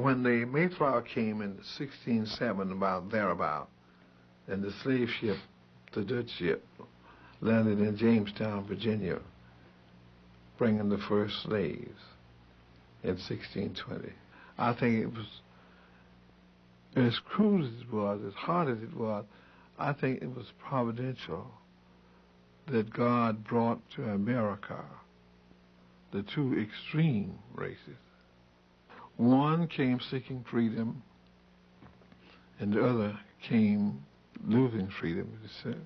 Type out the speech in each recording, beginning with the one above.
when the Mayflower came in 1607, about thereabout, and the slave ship, the Dutch ship, landed in Jamestown, Virginia, bringing the first slaves in 1620. I think it was, as cruel as it was, as hard as it was, I think it was providential that God brought to America the two extreme races. One came seeking freedom, and the other came losing freedom, you see.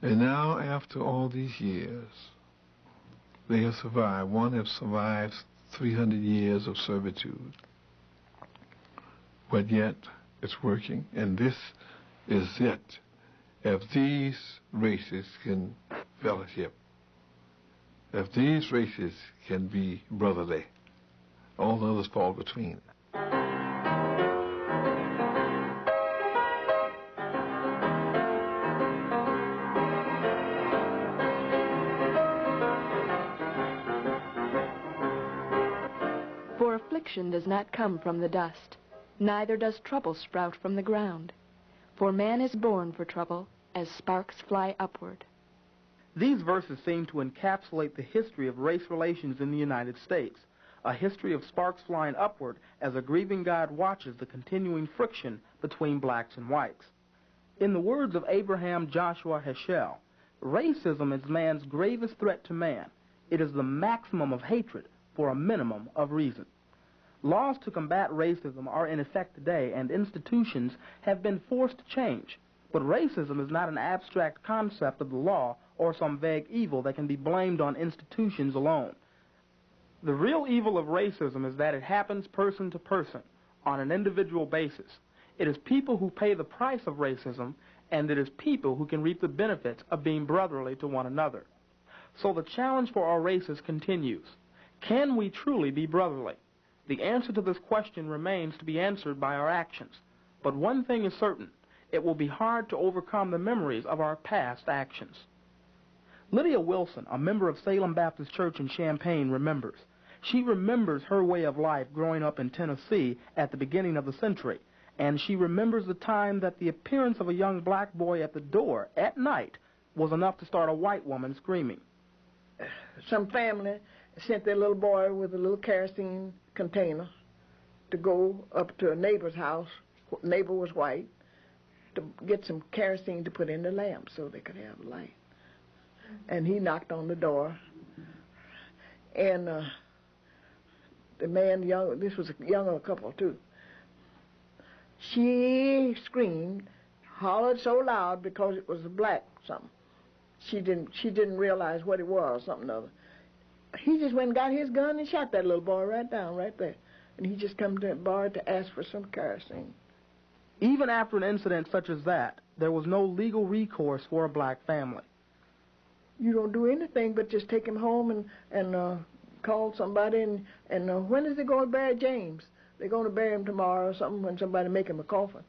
And now, after all these years, they have survived. One has survived 300 years of servitude, but yet it's working, and this is it. If these races can fellowship, if these races can be brotherly, all the others fall between. For affliction does not come from the dust, neither does trouble sprout from the ground. For man is born for trouble, as sparks fly upward. These verses seem to encapsulate the history of race relations in the United States, a history of sparks flying upward as a grieving God watches the continuing friction between blacks and whites. In the words of Abraham Joshua Heschel, racism is man's gravest threat to man. It is the maximum of hatred for a minimum of reason. Laws to combat racism are in effect today, and institutions have been forced to change. But racism is not an abstract concept of the law or some vague evil that can be blamed on institutions alone. The real evil of racism is that it happens person to person, on an individual basis. It is people who pay the price of racism, and it is people who can reap the benefits of being brotherly to one another. So the challenge for our races continues. Can we truly be brotherly? The answer to this question remains to be answered by our actions. But one thing is certain. It will be hard to overcome the memories of our past actions. Lydia Wilson, a member of Salem Baptist Church in Champaign, remembers. She remembers her way of life growing up in Tennessee at the beginning of the century, and she remembers the time that the appearance of a young black boy at the door at night was enough to start a white woman screaming. Some family sent their little boy with a little kerosene container to go up to a neighbor's house. Neighbor was white, to get some kerosene to put in the lamp so they could have light. And he knocked on the door, and the man, young, this was a younger couple too, she screamed, hollered so loud because it was a black something. She didn't realize what it was, something other. He just went and got his gun and shot that little boy right down, right there. And he just come to the bar to ask for some kerosene. Even after an incident such as that, there was no legal recourse for a black family. You don't do anything but just take him home and call somebody, and when is they going to bury James? They're going to bury him tomorrow or something when somebody make him a coffin.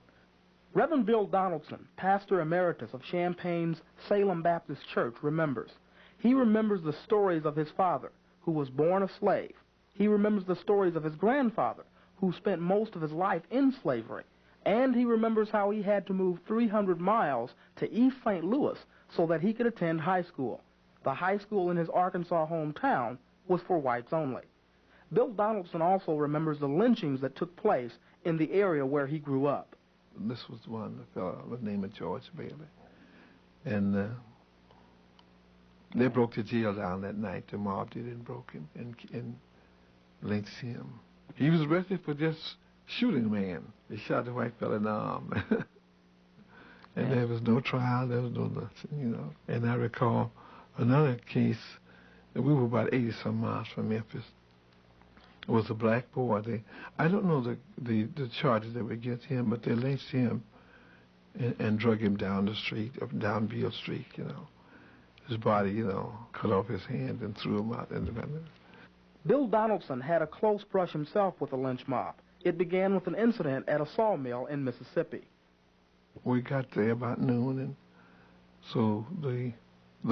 Reverend Bill Donaldson, pastor emeritus of Champaign's Salem Baptist Church, remembers. He remembers the stories of his father, who was born a slave. He remembers the stories of his grandfather, who spent most of his life in slavery. And he remembers how he had to move 300 miles to East St. Louis so that he could attend high school. The high school in his Arkansas hometown was for whites only. Bill Donaldson also remembers the lynchings that took place in the area where he grew up. This was one, a fellow by the name of George Bailey. And they broke the jail down that night. The mob did and broke him and lynched him. He was arrested for just shooting a man. They shot the white fella in the arm. And there was no trial, there was no nothing, you know. And I recall another case, we were about 80-some miles from Memphis. It was a black boy. I don't know the charges that were against him, but they lynched him and drug him down the street, up down Beale Street, you know. His body, you know, cut off his hand and threw him out in the river. Bill Donaldson had a close brush himself with the lynch mob. It began with an incident at a sawmill in Mississippi. We got there about noon, and so the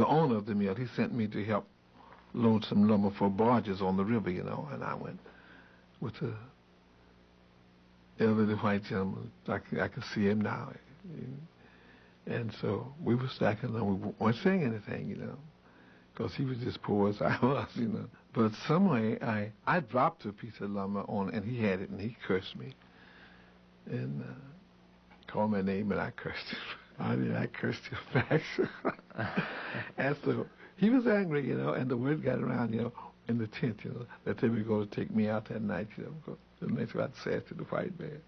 owner of the mill, he sent me to help load some lumber for barges on the river, you know, and I went with elderly white gentleman. I can see him now. And so we were stacking along. We weren't saying anything, you know, because he was just poor as I was, you know. But some way I dropped a piece of lumber on, and he had it, and he cursed me. And called my name, and I cursed him. I cursed him back. And so he was angry, you know, and the word got around, you know, in the tent, you know, that they were going to take me out that night, you know, because the next I said to the white man.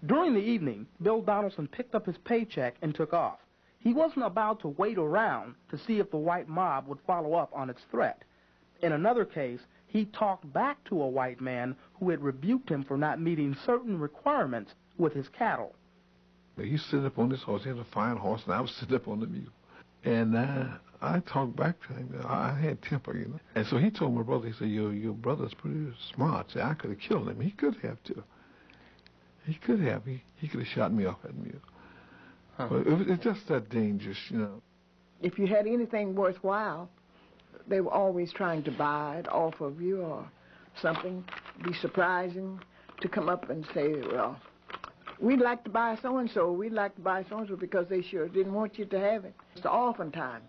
During the evening, Bill Donaldson picked up his paycheck and took off. He wasn't about to wait around to see if the white mob would follow up on its threat. In another case, he talked back to a white man who had rebuked him for not meeting certain requirements with his cattle. He stood up on this horse. He had a fine horse, and I was sitting up on the mule. And I talked back to him. I had temper, you know. And so he told my brother, he said, your brother's pretty smart. See, I could have killed him. He could have, too. He could have. He could have shot me off that mule. Huh. But it's just that dangerous, you know. If you had anything worthwhile, they were always trying to buy it off of you or something. Be surprising to come up and say, well, we'd like to buy so-and-so. We'd like to buy so-and-so because they sure didn't want you to have it. It's oftentimes.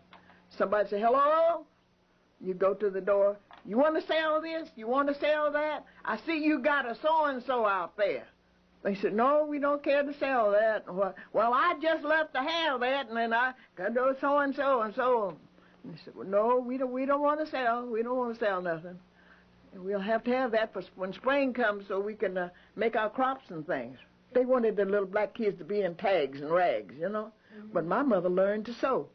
Somebody say, hello? You go to the door. You want to sell this? You want to sell that? I see you got a so-and-so out there. They said, no, we don't care to sell that. Well, I just left to have that, and then I got to so-and-so and so on. And they said, well, no, we don't want to sell. We don't want to sell nothing. And we'll have to have that for when spring comes so we can make our crops and things. They wanted the little black kids to be in tags and rags, you know. Mm-hmm. But my mother learned to sew.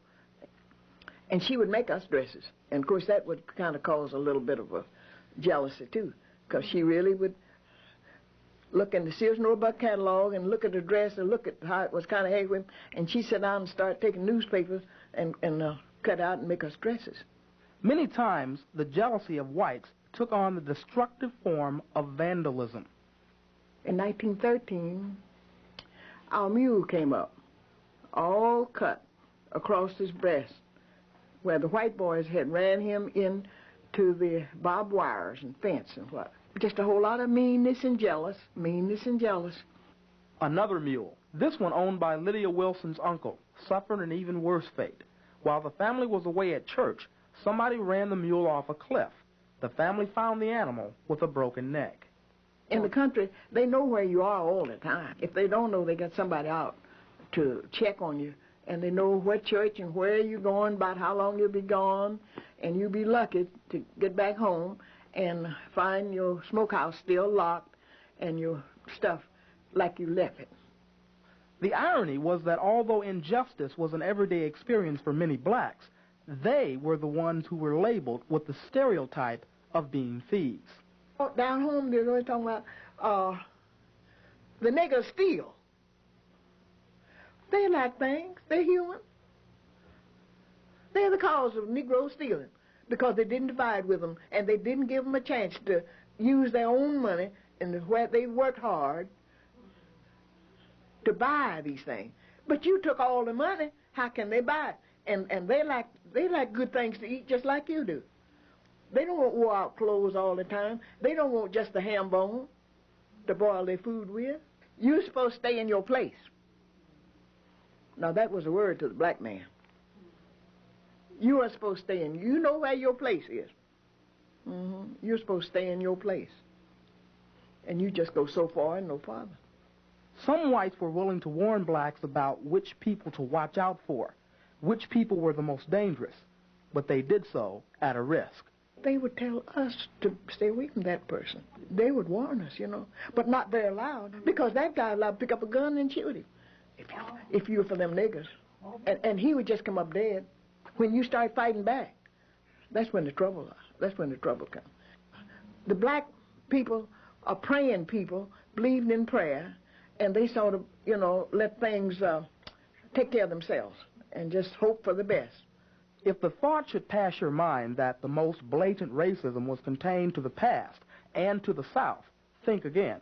And she would make us dresses. And, of course, that would kind of cause a little bit of a jealousy, too, because she really would look in the Sears and Roebuck catalog and look at the dress and look at how it was kind of hanging, and she'd sit down and start taking newspapers and cut out and make us dresses. Many times, the jealousy of whites took on the destructive form of vandalism. In 1913, our mule came up, all cut across his breast, where the white boys had ran him into the barbed wires and fence and what. Just a whole lot of meanness and jealous. Another mule, this one owned by Lydia Wilson's uncle, suffered an even worse fate. While the family was away at church, somebody ran the mule off a cliff. The family found the animal with a broken neck. In the country, they know where you are all the time. If they don't know, they got somebody out to check on you. And they know what church and where you're going, about how long you'll be gone. And you'll be lucky to get back home and find your smokehouse still locked and your stuff like you left it. The irony was that although injustice was an everyday experience for many blacks, they were the ones who were labeled with the stereotype of being thieves. Down home, they're always talking about the niggers steal. They like things. They're human. They're the cause of Negro stealing because they didn't divide with them and they didn't give them a chance to use their own money and where they worked hard to buy these things. But you took all the money. How can they buy it? And they like good things to eat just like you do. They don't want wore-out clothes all the time. They don't want just the ham bone to boil their food with. You're supposed to stay in your place. Now, that was a word to the black man. You are supposed to stay in. You know where your place is. You're supposed to stay in your place. And you just go so far and no farther. Some whites were willing to warn blacks about which people to watch out for, which people were the most dangerous, but they did so at a risk. They would tell us to stay away from that person. They would warn us, you know, but not very loud, because that guy allowed to pick up a gun and shoot him if you were for them niggers. And he would just come up dead. When you start fighting back, that's when the trouble is. That's when the trouble comes. The black people are praying people, believed in prayer, and they sort of, you know, let things take care of themselves and just hope for the best. If the thought should pass your mind that the most blatant racism was contained to the past and to the South, think again.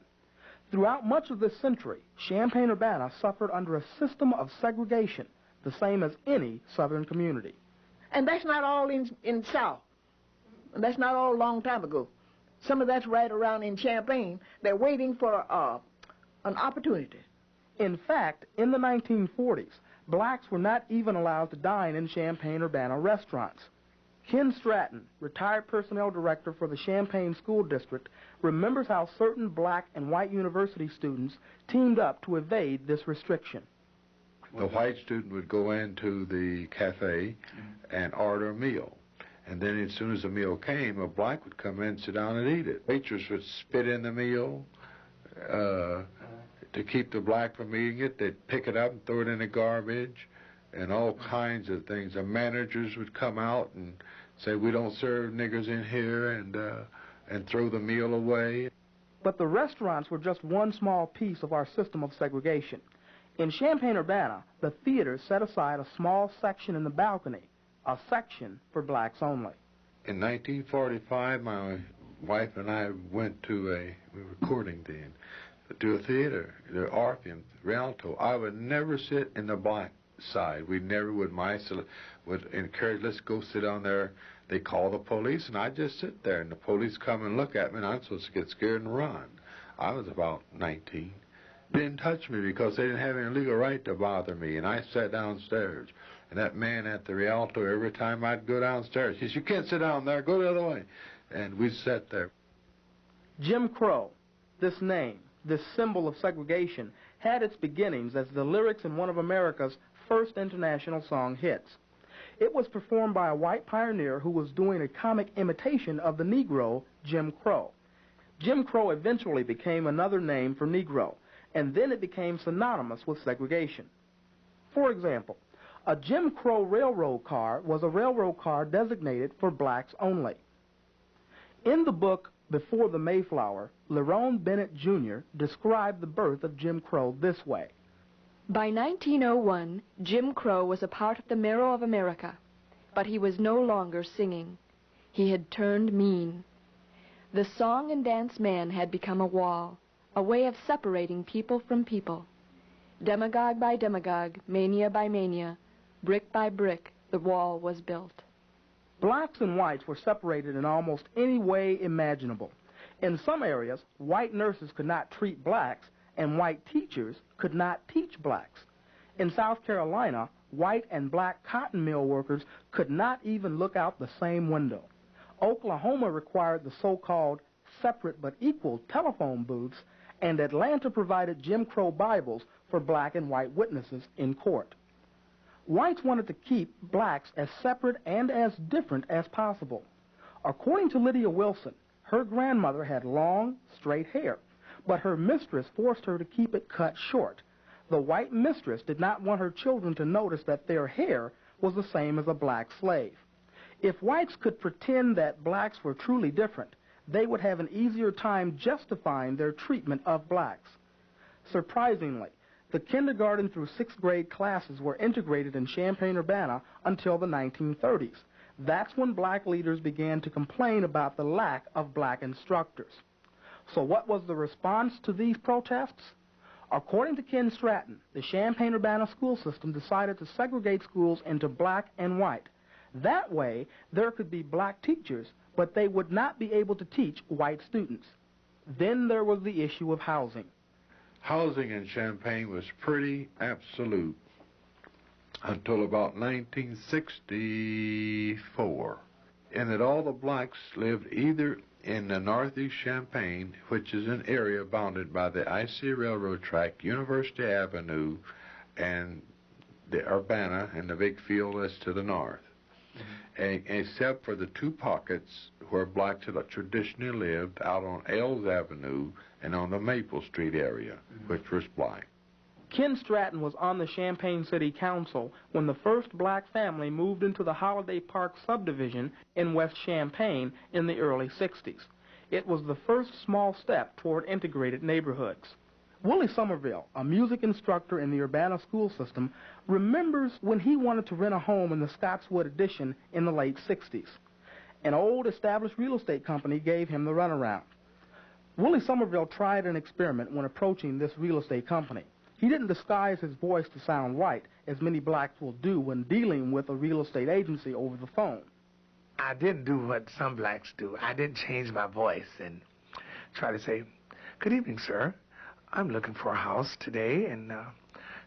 Throughout much of this century, Champaign-Urbana suffered under a system of segregation, the same as any Southern community. And that's not all in South. And that's not all a long time ago. Some of that's right around in Champaign. They're waiting for an opportunity. In fact, in the 1940s, blacks were not even allowed to dine in Champaign-Urbana restaurants. Ken Stratton, retired personnel director for the Champaign School District, remembers how certain black and white university students teamed up to evade this restriction. The white student would go into the cafe and order a meal. And then as soon as the meal came, a black would come in, sit down and eat it. Waitress would spit in the meal to keep the black from eating it. They'd pick it up and throw it in the garbage and all kinds of things. The managers would come out and say, we don't serve niggers in here, and throw the meal away. But the restaurants were just one small piece of our system of segregation. In Champaign-Urbana, the theater set aside a small section in the balcony, a section for blacks only. In 1945, my wife and I went to we were recording then, to a theater, the Orpheum, Rialto. I would never sit in the black side. We never would. My would encourage, let's go sit down there. They call the police, and I just sit there, and the police come and look at me, and I'm supposed to get scared and run. I was about 19. Didn't touch me because they didn't have any legal right to bother me, and I sat downstairs. And that man at the Rialto, every time I'd go downstairs, he said, you can't sit down there, go the other way. And we sat there. Jim Crow, this name, this symbol of segregation, had its beginnings as the lyrics in one of America's first international song hits. It was performed by a white pioneer who was doing a comic imitation of the Negro, Jim Crow. Jim Crow eventually became another name for Negro, and then it became synonymous with segregation. For example, a Jim Crow railroad car was a railroad car designated for blacks only. In the book Before the Mayflower, Lerone Bennett Jr. described the birth of Jim Crow this way. By 1901, Jim Crow was a part of the marrow of America, but he was no longer singing. He had turned mean. The song and dance man had become a wall, a way of separating people from people. Demagogue by demagogue, mania by mania, brick by brick, the wall was built. Blacks and whites were separated in almost any way imaginable. In some areas, white nurses could not treat blacks, and white teachers could not teach blacks. In South Carolina, white and black cotton mill workers could not even look out the same window. Oklahoma required the so-called separate but equal telephone booths, and Atlanta provided Jim Crow Bibles for black and white witnesses in court. Whites wanted to keep blacks as separate and as different as possible. According to Lydia Wilson, her grandmother had long, straight hair, but her mistress forced her to keep it cut short. The white mistress did not want her children to notice that their hair was the same as a black slave. If whites could pretend that blacks were truly different, they would have an easier time justifying their treatment of blacks. Surprisingly, the kindergarten through 6th grade classes were integrated in Champaign-Urbana until the 1930s. That's when black leaders began to complain about the lack of black instructors. So what was the response to these protests? According to Ken Stratton, the Champaign-Urbana school system decided to segregate schools into black and white. That way, there could be black teachers, but they would not be able to teach white students. Then there was the issue of housing. Housing in Champaign was pretty absolute until about 1964, and that all the blacks lived either in the northeast Champaign, which is an area bounded by the I-C railroad track, University Avenue, and the Urbana and the big field that's to the north. Except for the two pockets where blacks had traditionally lived out on Ells Avenue and on the Maple Street area, which was black. Ken Stratton was on the Champaign City Council when the first black family moved into the Holiday Park subdivision in West Champaign in the early 60s. It was the first small step toward integrated neighborhoods. Willie Somerville, a music instructor in the Urbana school system, remembers when he wanted to rent a home in the Scottswood Addition in the late 60s. An old established real estate company gave him the runaround. Willie Somerville tried an experiment when approaching this real estate company. He didn't disguise his voice to sound white, as many blacks will do when dealing with a real estate agency over the phone. I didn't do what some blacks do. I didn't change my voice and try to say, "Good evening, sir. I'm looking for a house today, and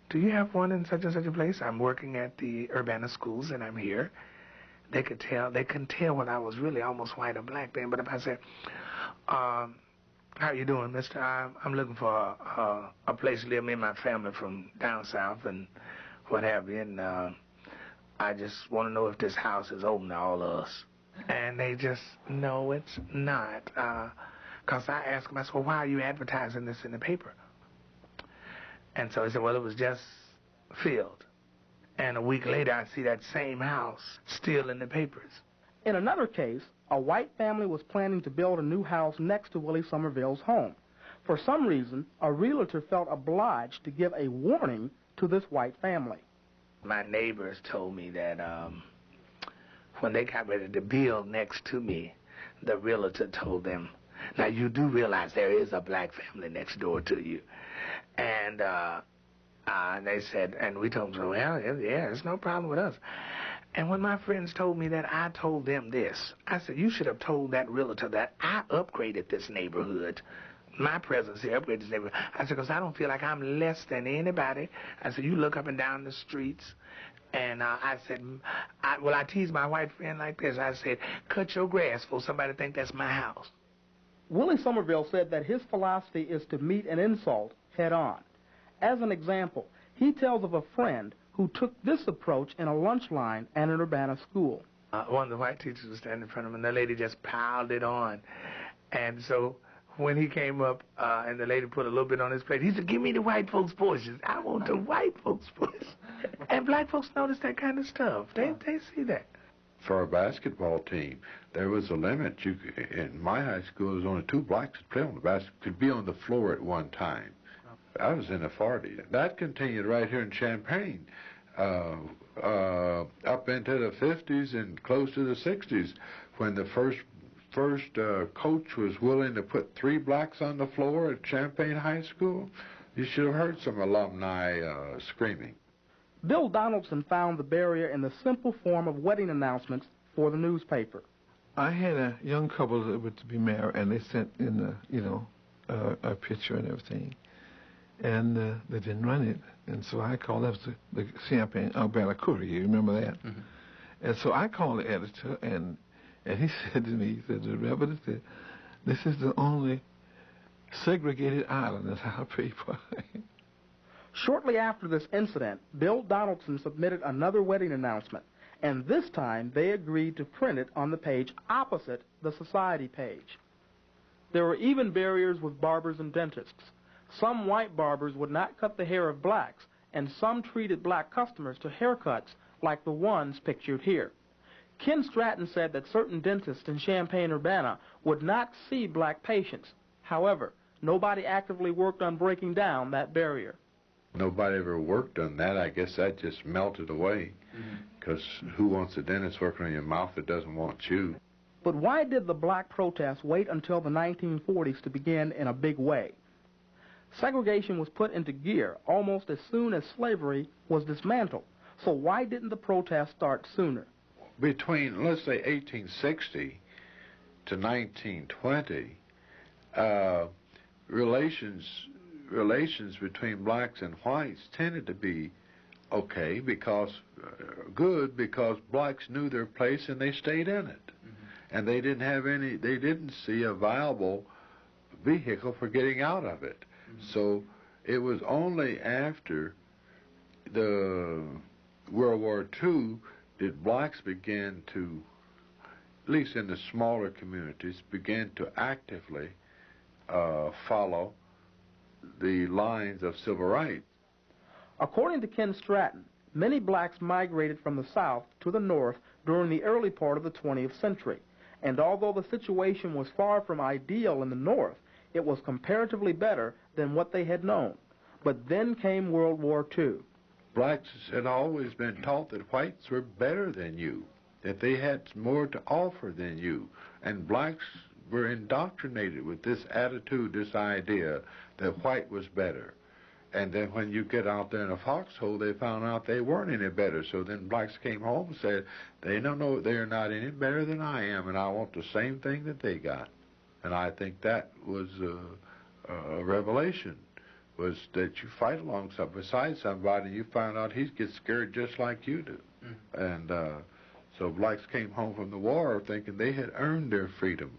do you have one in such and such a place? I'm working at the Urbana schools, and I'm here. They couldn't tell whether I was really almost white or black then, but if I said, how you doing, mister? I'm looking for a place to live. Me and my family from down south and what have you, and I just want to know if this house is open to all of us. And they just, no, it's not. Because I asked them, I said, well, why are you advertising this in the paper? And so he said, well, it was just filled. And a week later, I see that same house still in the papers. In another case, a white family was planning to build a new house next to Willie Somerville's home. For some reason, a realtor felt obliged to give a warning to this white family. My neighbors told me that when they got ready to build next to me, the realtor told them, now you do realize there is a black family next door to you. And they said, and we told them, well, yeah, it's no problem with us. And when my friends told me that, I told them this. I said, you should have told that realtor that I upgraded this neighborhood. My presence here upgraded this neighborhood. I said, because I don't feel like I'm less than anybody. I said, you look up and down the streets. And I said, I teased my white friend like this. I said, cut your grass for somebody to think that's my house. Willie Somerville said that his philosophy is to meet an insult head on. As an example, he tells of a friend who took this approach in a lunch line at an Urbana school. One of the white teachers was standing in front of him, and the lady just piled it on. And so when he came up and the lady put a little bit on his plate, he said, give me the white folks' portions. I want the white folks' portions. And black folks notice that kind of stuff. They see that. For a basketball team, there was a limit. In my high school, there was only 2 blacks that played on the basketball, could be on the floor at one time. I was in the 40s. That continued right here in Champaign, up into the 50s and close to the 60s, when the first coach was willing to put 3 blacks on the floor at Champaign High School. You should have heard some alumni screaming. Bill Donaldson found the barrier in the simple form of wedding announcements for the newspaper. I had a young couple that were to be married, and they sent in a picture and everything. And they didn't run it. And so I called, that was the Champaign-Urbana Courier, you remember that? Mm-hmm. And so I called the editor, and he said to me, he said, the Reverend said, this is the only segregated island in our paper. Shortly after this incident, Bill Donaldson submitted another wedding announcement, and this time they agreed to print it on the page opposite the society page. There were even barriers with barbers and dentists. Some white barbers would not cut the hair of blacks, and some treated black customers to haircuts like the ones pictured here. Ken Stratton said that certain dentists in Champaign-Urbana would not see black patients. However, nobody actively worked on breaking down that barrier. Nobody ever worked on that. I guess that just melted away, because who wants a dentist working on your mouth that doesn't want you? But why did the black protests wait until the 1940s to begin in a big way? Segregation was put into gear almost as soon as slavery was dismantled. So why didn't the protests start sooner? Between, let's say, 1860 to 1920, relations between blacks and whites tended to be okay, because good, because blacks knew their place and they stayed in it. And they didn't see a viable vehicle for getting out of it. So it was only after the World War II did blacks begin to, at least in the smaller communities, begin to actively follow the lines of civil rights. According to Ken Stratton, many blacks migrated from the South to the North during the early part of the 20th century. And although the situation was far from ideal in the North, it was comparatively better than what they had known. But then came World War II. Blacks had always been taught that whites were better than you, that they had more to offer than you. And blacks were indoctrinated with this attitude, this idea that white was better. And then when you get out there in a foxhole, they found out they weren't any better. So then blacks came home and said, they don't know, they're not any better than I am, and I want the same thing that they got. And I think that was a revelation was that you fight beside somebody, and you find out he gets scared just like you do. And so blacks came home from the war thinking they had earned their freedom,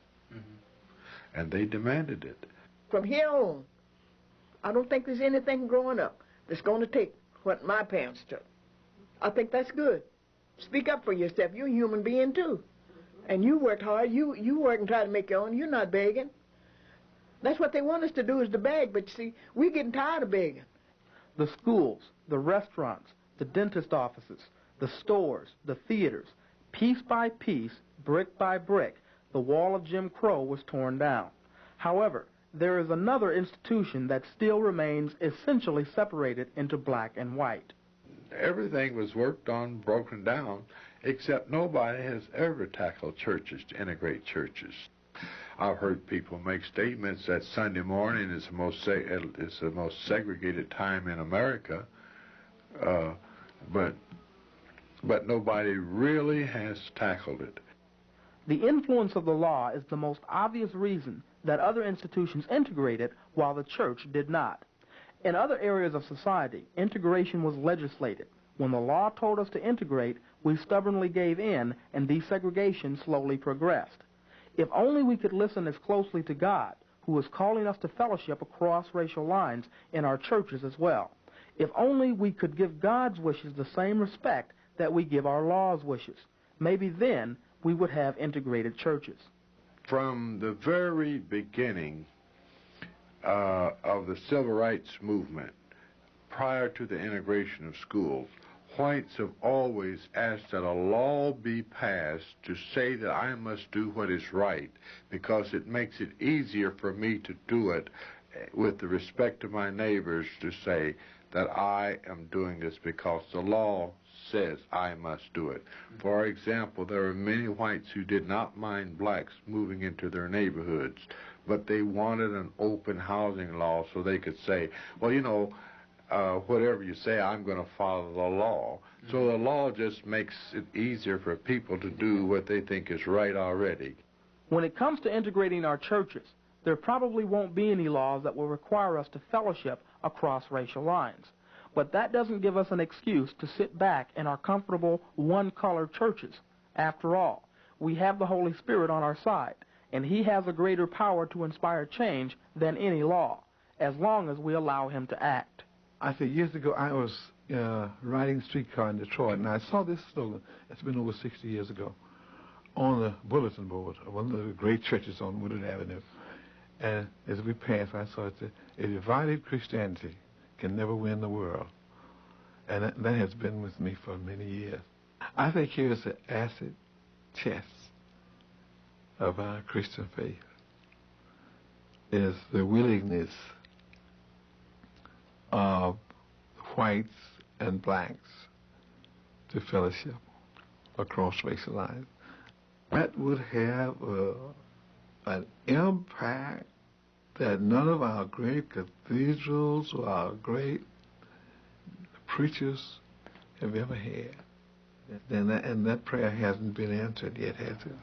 and they demanded it. From here on, I don't think there's anything growing up that's going to take what my parents took. I think that's good. Speak up for yourself. You're a human being too. And you worked hard. You work and try to make your own. You're not begging. That's what they want us to do, is to beg. But you see, we're getting tired of begging. The schools, the restaurants, the dentist offices, the stores, the theaters, piece by piece, brick by brick, the wall of Jim Crow was torn down. However, there is another institution that still remains essentially separated into black and white. Everything was worked on, broken down, except nobody has ever tackled churches, to integrate churches. I've heard people make statements that Sunday morning is the most segregated time in America, but nobody really has tackled it. The influence of the law is the most obvious reason that other institutions integrated while the church did not. In other areas of society, integration was legislated. When the law told us to integrate, we stubbornly gave in, and desegregation slowly progressed. If only we could listen as closely to God, who is calling us to fellowship across racial lines in our churches as well. If only we could give God's wishes the same respect that we give our law's wishes. Maybe then we would have integrated churches. From the very beginning of the civil rights movement, prior to the integration of schools, whites have always asked that a law be passed to say that I must do what is right, because it makes it easier for me to do it with the respect of my neighbors, to say that I am doing this because the law says I must do it. For example, there are many whites who did not mind blacks moving into their neighborhoods, but they wanted an open housing law so they could say, well, you know, whatever you say, I'm going to follow the law. So the law just makes it easier for people to do what they think is right already. When it comes to integrating our churches, there probably won't be any laws that will require us to fellowship across racial lines. But that doesn't give us an excuse to sit back in our comfortable one-color churches. After all, we have the Holy Spirit on our side, and He has a greater power to inspire change than any law, as long as we allow Him to act. I said years ago I was riding a streetcar in Detroit, and I saw this slogan. It's been over 60 years ago, on the bulletin board of one of the great churches on Woodard Avenue. And as we passed, I saw it said, "A divided Christianity can never win the world." And that has been with me for many years. I think here's the acid test of our Christian faith, is the willingness of whites and blacks to fellowship across racial lines. That would have an impact that none of our great cathedrals or our great preachers have ever had. And that prayer hasn't been answered yet, has it?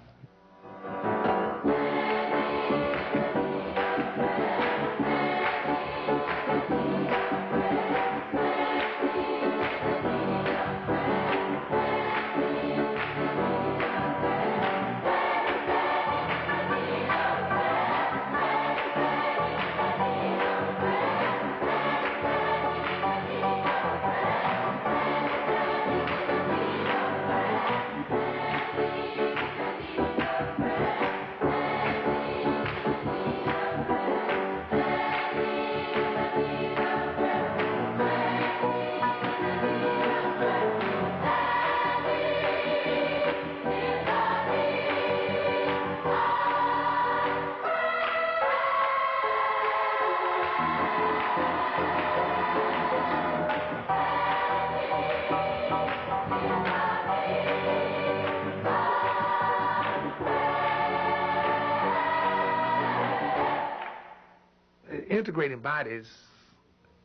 Integrating bodies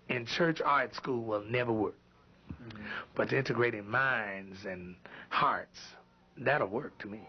in church or at school will never work. But integrating minds and hearts, that'll work to me.